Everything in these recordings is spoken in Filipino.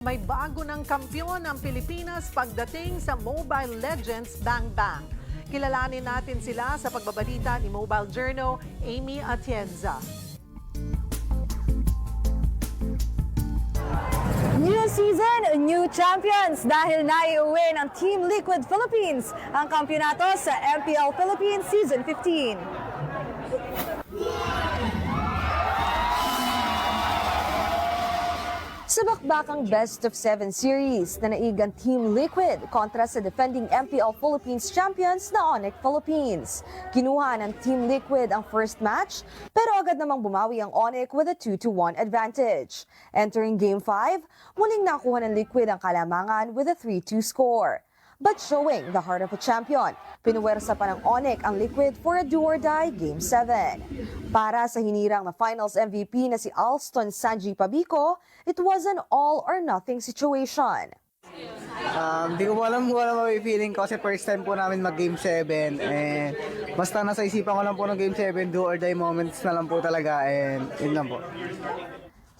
May bago ng kampiyon ang Pilipinas pagdating sa Mobile Legends Bang Bang. Kilalanin natin sila sa pagbabalita ni Mobile Journal, Amy Atienza. New season, new champions dahil naiuwi ng Team Liquid Philippines ang kampyonato sa MPL Philippines Season 15. Sa bakbakang Best of 7 series na naigan Team Liquid kontra sa defending MPL Philippines champions na Onyx Philippines. Kinuha ng Team Liquid ang first match pero agad namang bumawi ang Onyx with a 2-1 advantage. Entering Game 5, muling nakuha ng Liquid ang kalamangan with a 3-2 score. But showing the heart of a champion, pinuwersa pa ng Onyx ang Liquid for a do-or-die Game 7. Para sa hinirang na Finals MVP na si Alston Sanji Pabico, it was an all-or-nothing situation. Hindi ko alam kung ano feeling ko kasi first time po namin mag-Game 7 and basta nasa isipan ko lang po ng Game 7, do-or-die moments na lang po talaga and yun lang po.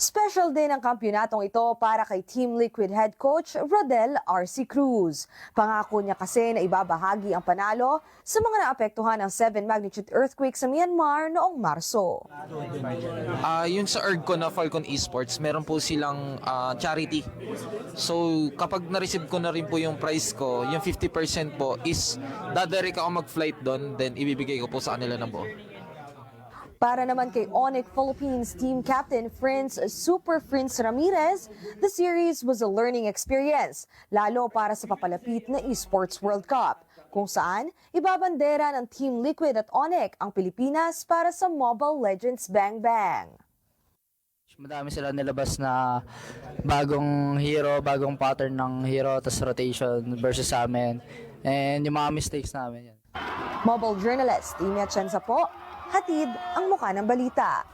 Special din ang kampyonatong ito para kay Team Liquid head coach Rodel R.C. Cruz. Pangako niya kasi na ibabahagi ang panalo sa mga naapektuhan ng 7 magnitude earthquake sa Myanmar noong Marso. Yun sa ERG ko na Falcon Esports, meron po silang charity. So kapag na-receive ko na rin po yung prize ko, yung 50% po is dadirect ako mag-flight doon, then ibibigay ko po sa kanila ng buo. Para naman kay Onyx Philippines team captain Super Prince Ramirez, the series was a learning experience, lalo para sa papalapit na Esports World Cup, kung saan ibabandera ng Team Liquid at Onyx ang Pilipinas para sa Mobile Legends Bang Bang. Madami sila nilabas na bagong hero, bagong pattern ng hero, tas rotation versus sa amin. And yung mga mistakes namin yan. Mobile journalist Amy Atienza po, hatid ang muka ng balita.